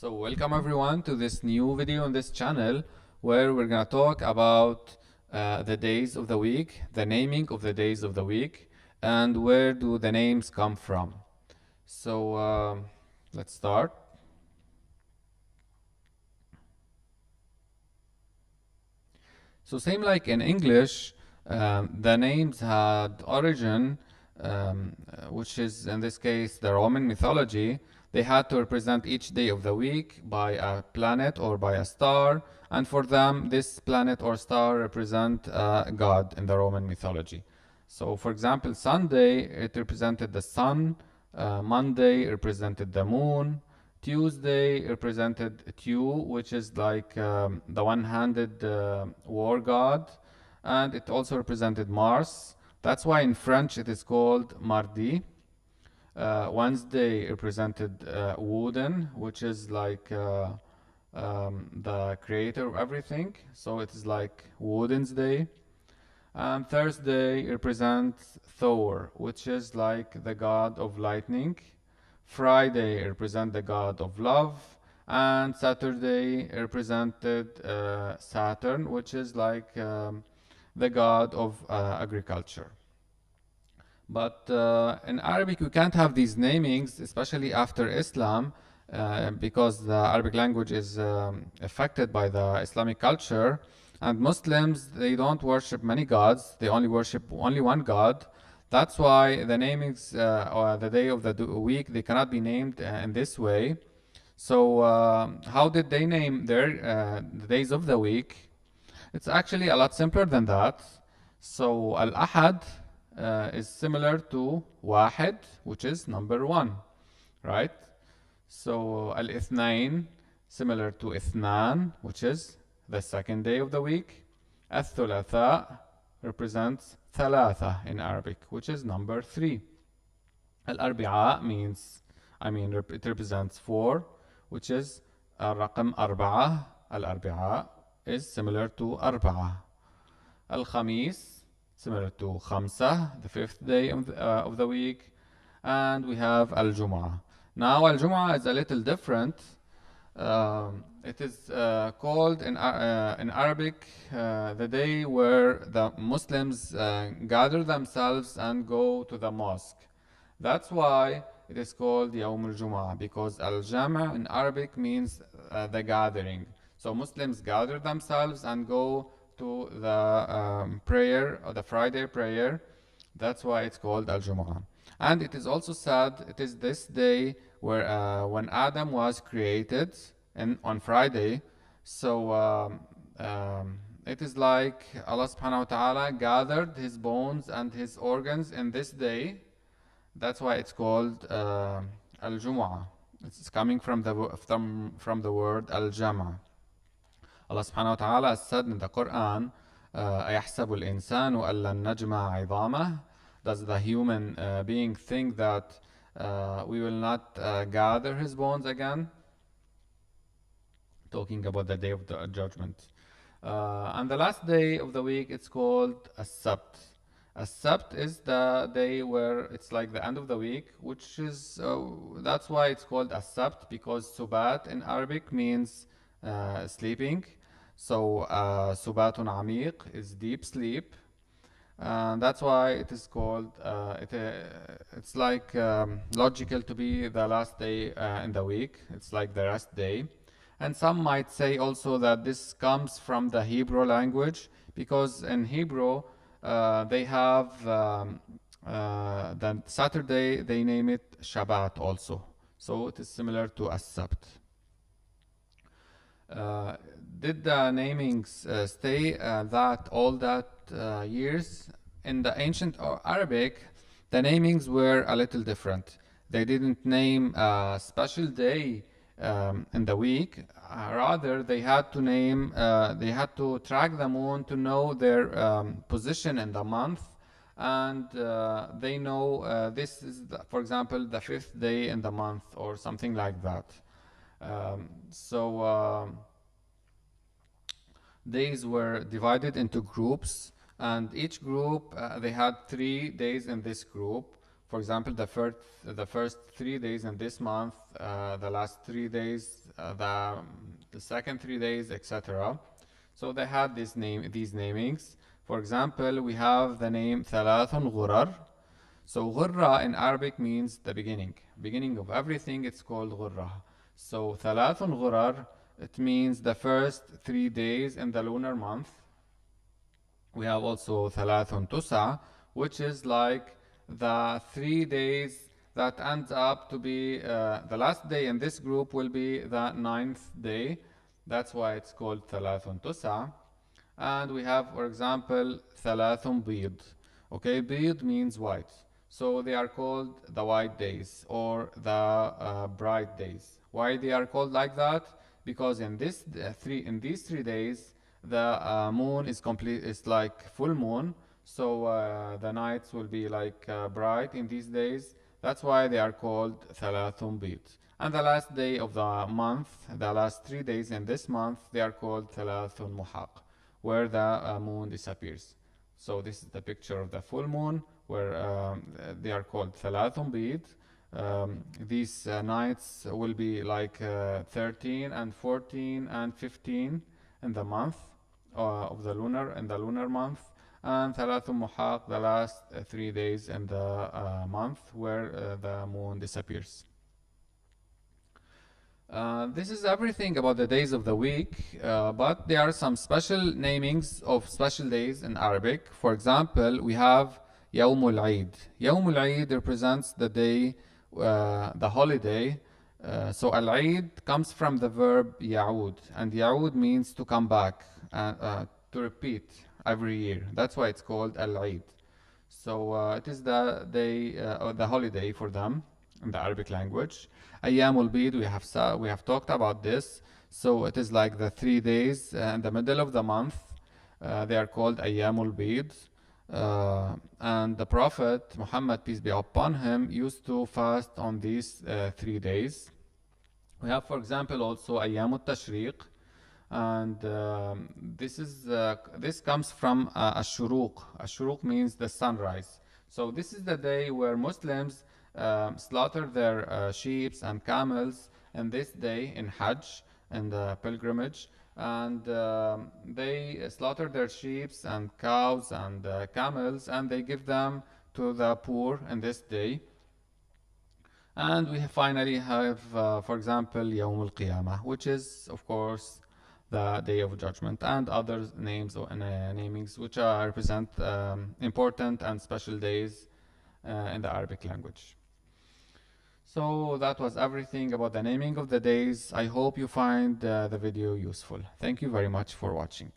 So welcome everyone to this new video on this channel where we're gonna talk about the days of the week, the naming of the days of the week, and where do the names come from. So let's start. So same like in English, the names had origin, which is in this case the Roman mythology. They had to represent each day of the week by a planet or by a star, and for them, this planet or star represent God in the Roman mythology. So, for example, Sunday it represented the sun, Monday represented the moon, Tuesday represented Tu, which is like the one-handed war god, and it also represented Mars. That's why in French it is called Mardi. Wednesday represented Woden, which is like the creator of everything. So it is like Woden's day. And Thursday represents Thor, which is like the god of lightning. Friday represents the god of love. And Saturday represented Saturn, which is like the god of agriculture. But in Arabic, we can't have these namings, especially after Islam, because the Arabic language is affected by the Islamic culture. And Muslims, they don't worship many gods, they only worship only one God. That's why the namings or the day of the week, they cannot be named in this way. So, how did they name their the days of the week? It's actually a lot simpler than that. So Al-Ahad is similar to Wahid, which is number one, right? So Al-Ithnain, similar to Ithnan, which is the second day of the week. Al-Thulatha represents Thalatha in Arabic, which is number three. Al-Arbi'a it represents four, which is Al-Raqam Arba'a. Al-Arbi'a is similar to Arba'a. Al-Khamis, similar to Khamsa, the fifth day of the week. And we have Al-Jum'ah. Now, Al-Jum'ah is a little different. It is called in Arabic the day where the Muslims gather themselves and go to the mosque. That's why it is called Yawm al-Jum'ah, because al-Jama' in Arabic means the gathering. So Muslims gather themselves and go to the prayer, or the Friday prayer. That's why it's called al-Jum'ah. And it is also said it is this day where when Adam was created on Friday. So it is like Allah subhanahu wa ta'ala gathered his bones and his organs in this day. That's why it's called Al-Jumu'ah. It's coming from the word Al-Jama'. Allah subhanahu wa ta'ala has said in the Quran, أَيَحْسَبُ الْإِنسَانُ أَلَّن نَجْمَعَ عِظَامَهُ. Does the human being think that we will not gather his bones again? Talking about the day of the judgment. And the last day of the week, it's called As-Sabt. As-Sabt is the day where it's like the end of the week, which is, that's why it's called As-Sabt, because Subat in Arabic means sleeping. So Subatun Amiq is deep sleep. That's why it is called, it's like logical to be the last day in the week. It's like the rest day. And some might say also that this comes from the Hebrew language, because in Hebrew they have the Saturday, they name it Shabbat also. So it is similar to As-Sabt. Did the namings stay that all that years? In the ancient Arabic, the namings were a little different. They didn't name a special day in the week. Rather, they had to name, they had to track the moon to know their position in the month. And they know this is, for example, the fifth day in the month or something like that. Days were divided into groups, and each group they had 3 days in this group. For example, the first 3 days in this month, the last 3 days, the second 3 days, etc. So they had these namings. For example, we have the name ثلاث غرر. So غرة in Arabic means the beginning of everything. It's called غرة. So ثلاث غرر, it means the first 3 days in the lunar month. We have also ثلاث تسع, which is like the 3 days that ends up to be the last day in this group will be the ninth day. That's why it's called ثلاث تسع. And we have, for example, ثلاث بيض. Okay, بيض means white. So they are called the white days or the bright days. Why they are called like that? Because in these 3 days, the moon is complete. It's like full moon. So the nights will be like bright in these days. That's why they are called ثلاث بيض. And the last day of the month, the last 3 days in this month, they are called ثلاث محاق, where the moon disappears. So this is the picture of the full moon, where they are called ثلاث بيض. These nights will be like 13 and 14 and 15 in the month of the lunar month, and ثلاث محاق, the last 3 days in the month where the moon disappears. This is everything about the days of the week, but there are some special namings of special days in Arabic. For example, we have يوم العيد. يوم العيد represents the day, the holiday. So al-Eid comes from the verb يعود, and يعود means to come back, to repeat every year. That's why it's called al-Eid. So it is the day or the holiday for them in the Arabic language. Ayyamul Bid, we have talked about this. So it is like the 3 days in the middle of the month. They are called Ayyamul Bid. And the Prophet Muhammad, peace be upon him, used to fast on these 3 days. We have, for example, also Ayyamut Tashriq, and this comes from Ash-Shuruq. Ash-Shuruq means the sunrise. So this is the day where Muslims slaughter their sheep and camels in this day in Hajj and pilgrimage, and they slaughter their sheep and cows and camels, and they give them to the poor in this day. And we finally have, for example, Yawm al-Qiyamah, which is, of course, the Day of Judgment, and other names or namings which represent important and special days in the Arabic language. So that was everything about the naming of the days. I hope you find the video useful. Thank you very much for watching.